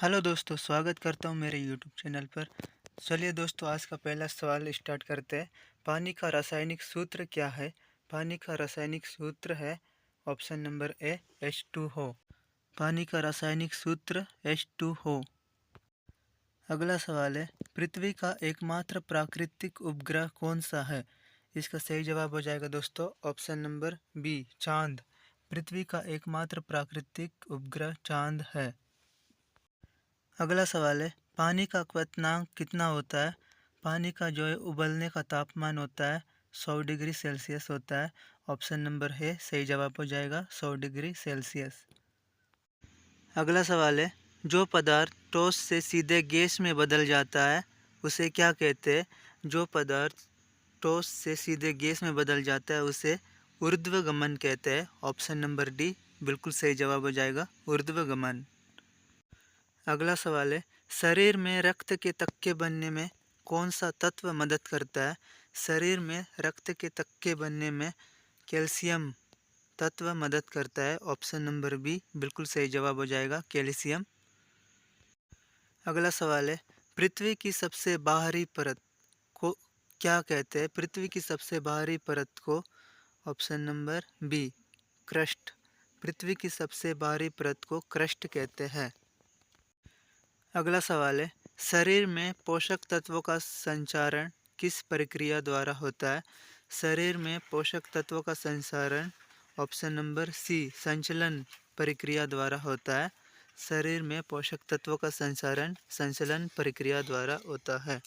Hello दोस्तों, स्वागत करता हूँ मेरे यूट्यूब चैनल पर। चलिए दोस्तों, आज का पहला सवाल स्टार्ट करते हैं। पानी का रासायनिक सूत्र क्या है? पानी का रासायनिक सूत्र है ऑप्शन नंबर ए H2O। पानी का रासायनिक सूत्र H2O। अगला सवाल है, पृथ्वी का एकमात्र प्राकृतिक उपग्रह कौन सा है? इसका सही जवाब हो जाएगा दोस्तों ऑप्शन नंबर बी, चांद। पृथ्वी का एकमात्र प्राकृतिक उपग्रह चांद है। अगला सवाल है, पानी का क्वथनांक कितना होता है? पानी का जो है उबलने का तापमान होता है 100 डिग्री सेल्सियस होता है। ऑप्शन नंबर है सही जवाब हो जाएगा 100 डिग्री सेल्सियस। अगला सवाल है, जो पदार्थ ठोस से सीधे गैस में बदल जाता है उसे क्या कहते हैं? जो पदार्थ ठोस से सीधे गैस में बदल जाता है उसे ऊर्ध्वगमन कहते हैं। ऑप्शन नंबर डी बिल्कुल सही जवाब हो जाएगा ऊर्ध्वगमन। अगला सवाल है, शरीर में रक्त के तक्के बनने में कौन सा तत्व मदद करता है? शरीर में रक्त के तक्के बनने में कैल्शियम तत्व मदद करता है। ऑप्शन नंबर बी बिल्कुल सही जवाब हो जाएगा कैल्शियम। अगला सवाल है, पृथ्वी की सबसे बाहरी परत को क्या कहते हैं? पृथ्वी की सबसे बाहरी परत को ऑप्शन नंबर बी क्रस्ट। पृथ्वी की सबसे बाहरी परत को क्रस्ट कहते हैं। अगला सवाल है, शरीर में पोषक तत्वों का संचारण किस प्रक्रिया द्वारा होता है? शरीर में पोषक तत्वों का संचारण ऑप्शन नंबर सी संचलन प्रक्रिया द्वारा होता है। शरीर में पोषक तत्वों का संचारण संचलन प्रक्रिया द्वारा होता है।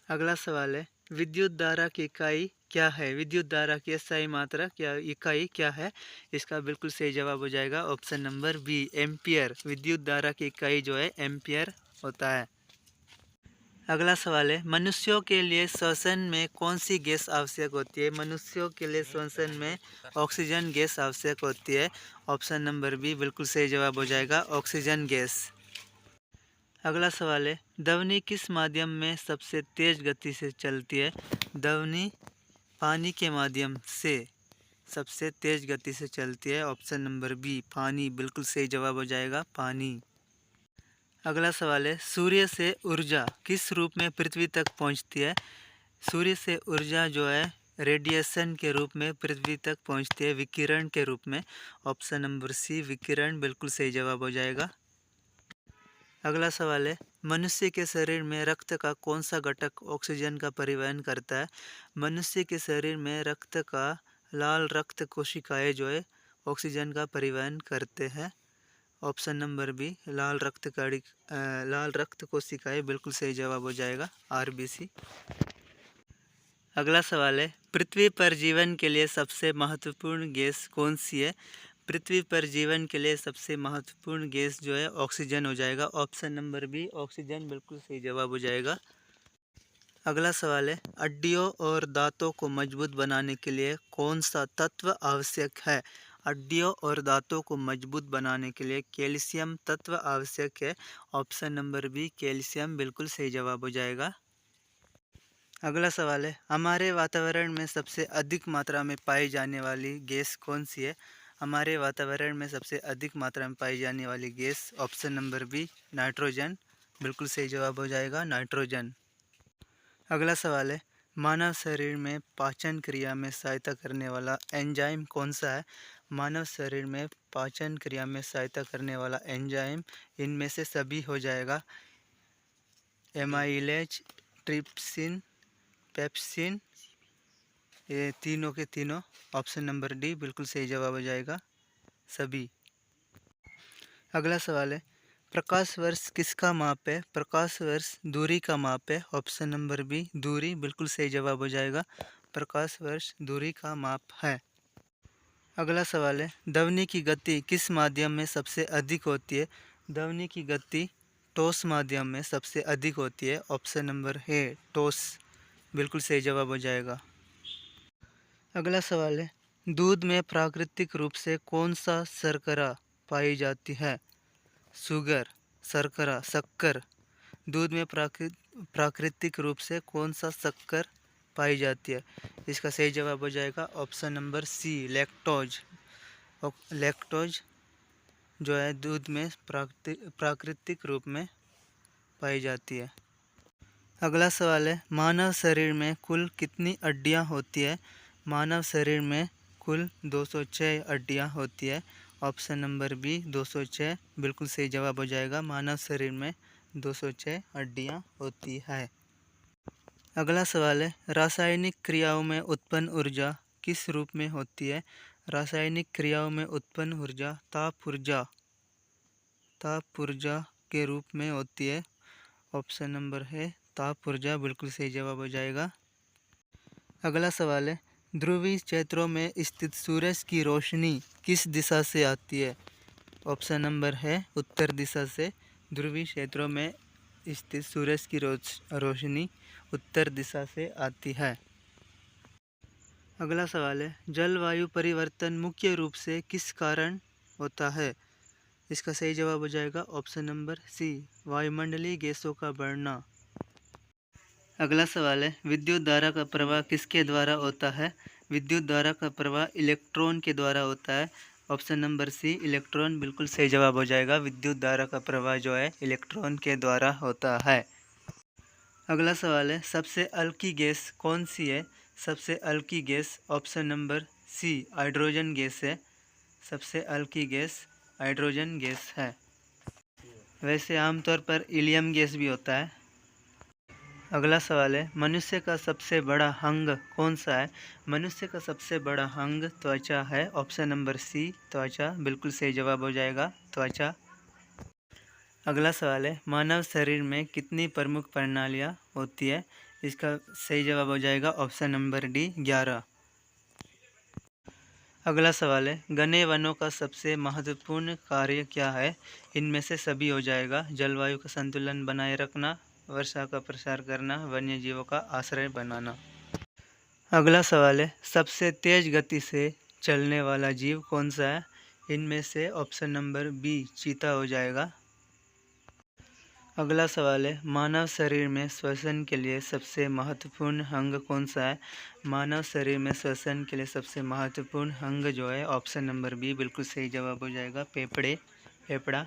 अगला सवाल है, विद्युत धारा की इकाई क्या है? विद्युत धारा की SI मात्रा क्या इकाई क्या है? इसका बिल्कुल सही जवाब हो जाएगा ऑप्शन नंबर बी एम्पियर। विद्युत धारा की इकाई जो है एम्पियर होता है। अगला सवाल है, मनुष्यों के लिए श्वसन में कौन सी गैस आवश्यक होती है? मनुष्यों के लिए श्वसन में ऑक्सीजन गैस आवश्यक होती है। ऑप्शन नंबर बी बिल्कुल सही जवाब हो जाएगा ऑक्सीजन गैस। अगला सवाल है, ध्वनि किस माध्यम में सबसे तेज गति से चलती है? ध्वनि पानी के माध्यम से सबसे तेज गति से चलती है। ऑप्शन नंबर बी पानी बिल्कुल सही जवाब हो जाएगा पानी। अगला सवाल है, सूर्य से ऊर्जा किस रूप में पृथ्वी तक पहुंचती है? सूर्य से ऊर्जा जो है रेडिएशन के रूप में पृथ्वी तक पहुंचती है, विकिरण के रूप में। ऑप्शन नंबर सी विकिरण बिल्कुल सही जवाब हो जाएगा। अगला सवाल है, मनुष्य के शरीर में रक्त का कौन सा घटक ऑक्सीजन का परिवहन करता है? मनुष्य के शरीर में रक्त का लाल रक्त कोशिकाएं जो है ऑक्सीजन का परिवहन करते हैं। ऑप्शन नंबर बी लाल रक्त कोशिकाएं बिल्कुल सही जवाब हो जाएगा RBC। अगला सवाल है, पृथ्वी पर जीवन के लिए सबसे महत्वपूर्ण गैस कौन सी है? पृथ्वी पर जीवन के लिए सबसे महत्वपूर्ण गैस जो है ऑक्सीजन हो जाएगा। ऑप्शन नंबर बी ऑक्सीजन बिल्कुल सही जवाब हो जाएगा। अगला सवाल है, हड्डियों और दांतों को मजबूत बनाने के लिए कौन सा तत्व आवश्यक है? हड्डियों और दांतों को मजबूत बनाने के लिए कैल्शियम तत्व आवश्यक है। ऑप्शन नंबर बी कैल्शियम बिल्कुल सही जवाब हो जाएगा। अगला सवाल है, हमारे वातावरण में सबसे अधिक मात्रा में पाई जाने वाली गैस कौन सी है? हमारे वातावरण में सबसे अधिक मात्रा में पाई जाने वाली gas option number B nitrogen बिल्कुल सही जवाब हो जाएगा नाइट्रोजन। अगला सवाल है, मानव शरीर में पाचन क्रिया में सहायता करने वाला एंजाइम कौन सा है? मानव शरीर में पाचन क्रिया में सहायता करने वाला एंजाइम इनमें से सभी हो जाएगा। एमाइलेज, ट्रिप्सिन, पेप्सिन, ये तीनों के तीनों। ऑप्शन नंबर डी बिल्कुल सही जवाब हो जाएगा सभी। अगला सवाल है, प्रकाश वर्ष किसका माप है? प्रकाश वर्ष दूरी का माप है। ऑप्शन नंबर बी दूरी बिल्कुल सही जवाब हो जाएगा प्रकाश वर्ष दूरी का माप है। अगला सवाल है, ध्वनि की गति किस माध्यम में सबसे अधिक होती है? ध्वनि की गति ठोस माध्यम में सबसे अधिक होती है। ऑप्शन नंबर है ठोस बिल्कुल सही जवाब हो जाएगा। अगला सवाल है, दूध में प्राकृतिक रूप से कौन सा शर्करा पाई जाती है? शुगर, शर्करा, शक्कर। दूध में प्राकृतिक रूप से कौन सा शक्कर पाई जाती है? इसका सही जवाब हो जाएगा option number C lactose. Lactose जो है दूध में प्राकृतिक रूप में पाई जाती है। अगला सवाल है, मानव शरीर में कुल कितनी हड्डियाँ होती है? मानव शरीर में कुल 206 हड्डियाँ होती है। ऑप्शन नंबर बी 206 बिल्कुल सही जवाब हो जाएगा। मानव शरीर में 206 हड्डियाँ होती है। अगला सवाल है, रासायनिक क्रियाओं में उत्पन्न ऊर्जा किस रूप में होती है? रासायनिक क्रियाओं में उत्पन्न ऊर्जा ताप ऊर्जा के रूप में होती है। ऑप्शन नंबर है ताप ऊर्जा बिल्कुल सही जवाब हो जाएगा। अगला सवाल है, ध्रुवीय क्षेत्रों में स्थित सूरज की रोशनी किस दिशा से आती है? ऑप्शन नंबर है उत्तर दिशा से। ध्रुवीय क्षेत्रों में स्थित सूरज की रोशनी उत्तर दिशा से आती है। अगला सवाल है, जलवायु परिवर्तन मुख्य रूप से किस कारण होता है? इसका सही जवाब हो जाएगा ऑप्शन नंबर सी, वायुमंडलीय गैसों का बढ़ना। अगला सवाल है, विद्युत धारा का प्रवाह किसके द्वारा होता है? विद्युत धारा का प्रवाह इलेक्ट्रॉन के द्वारा होता है। ऑप्शन नंबर सी, इलेक्ट्रॉन बिल्कुल सही जवाब हो जाएगा। विद्युत धारा का प्रवाह जो है इलेक्ट्रॉन के द्वारा होता है। अगला सवाल है, सबसे हल्की गैस कौन सी है? सबसे हल्की gas option number C, hydrogen gas है। सबसे हल्की गैस हाइड्रोजन गैस है। वैसे आमतौर पर हीलियम गैस भी होता है। अगला सवाल है, मनुष्य का सबसे बड़ा अंग कौन सा है? मनुष्य का सबसे बड़ा अंग त्वचा है। ऑप्शन नंबर सी, त्वचा बिल्कुल सही जवाब हो जाएगा, त्वचा। अगला सवाल है, मानव शरीर में कितनी प्रमुख प्रणालियाँ होती है? इसका सही जवाब हो जाएगा ऑप्शन नंबर डी, 11। अगला सवाल है, घने वनों का सबसे महत्वपूर्ण कार्य क्या है? इनमें से सभी हो जाएगा। जलवायु का संतुलन बनाए रखना, वर्षा का प्रसार करना, वन्य जीवों का आश्रय बनाना। अगला सवाल है, सबसे तेज गति से चलने वाला जीव कौन सा है? इनमें से ऑप्शन नंबर बी, चीता हो जाएगा। अगला सवाल है, मानव शरीर में श्वसन के लिए सबसे महत्वपूर्ण अंग कौन सा है? मानव शरीर में श्वसन के लिए सबसे महत्वपूर्ण अंग जो है ऑप्शन नंबर बी बिल्कुल सही जवाब हो जाएगा, फेफड़ा।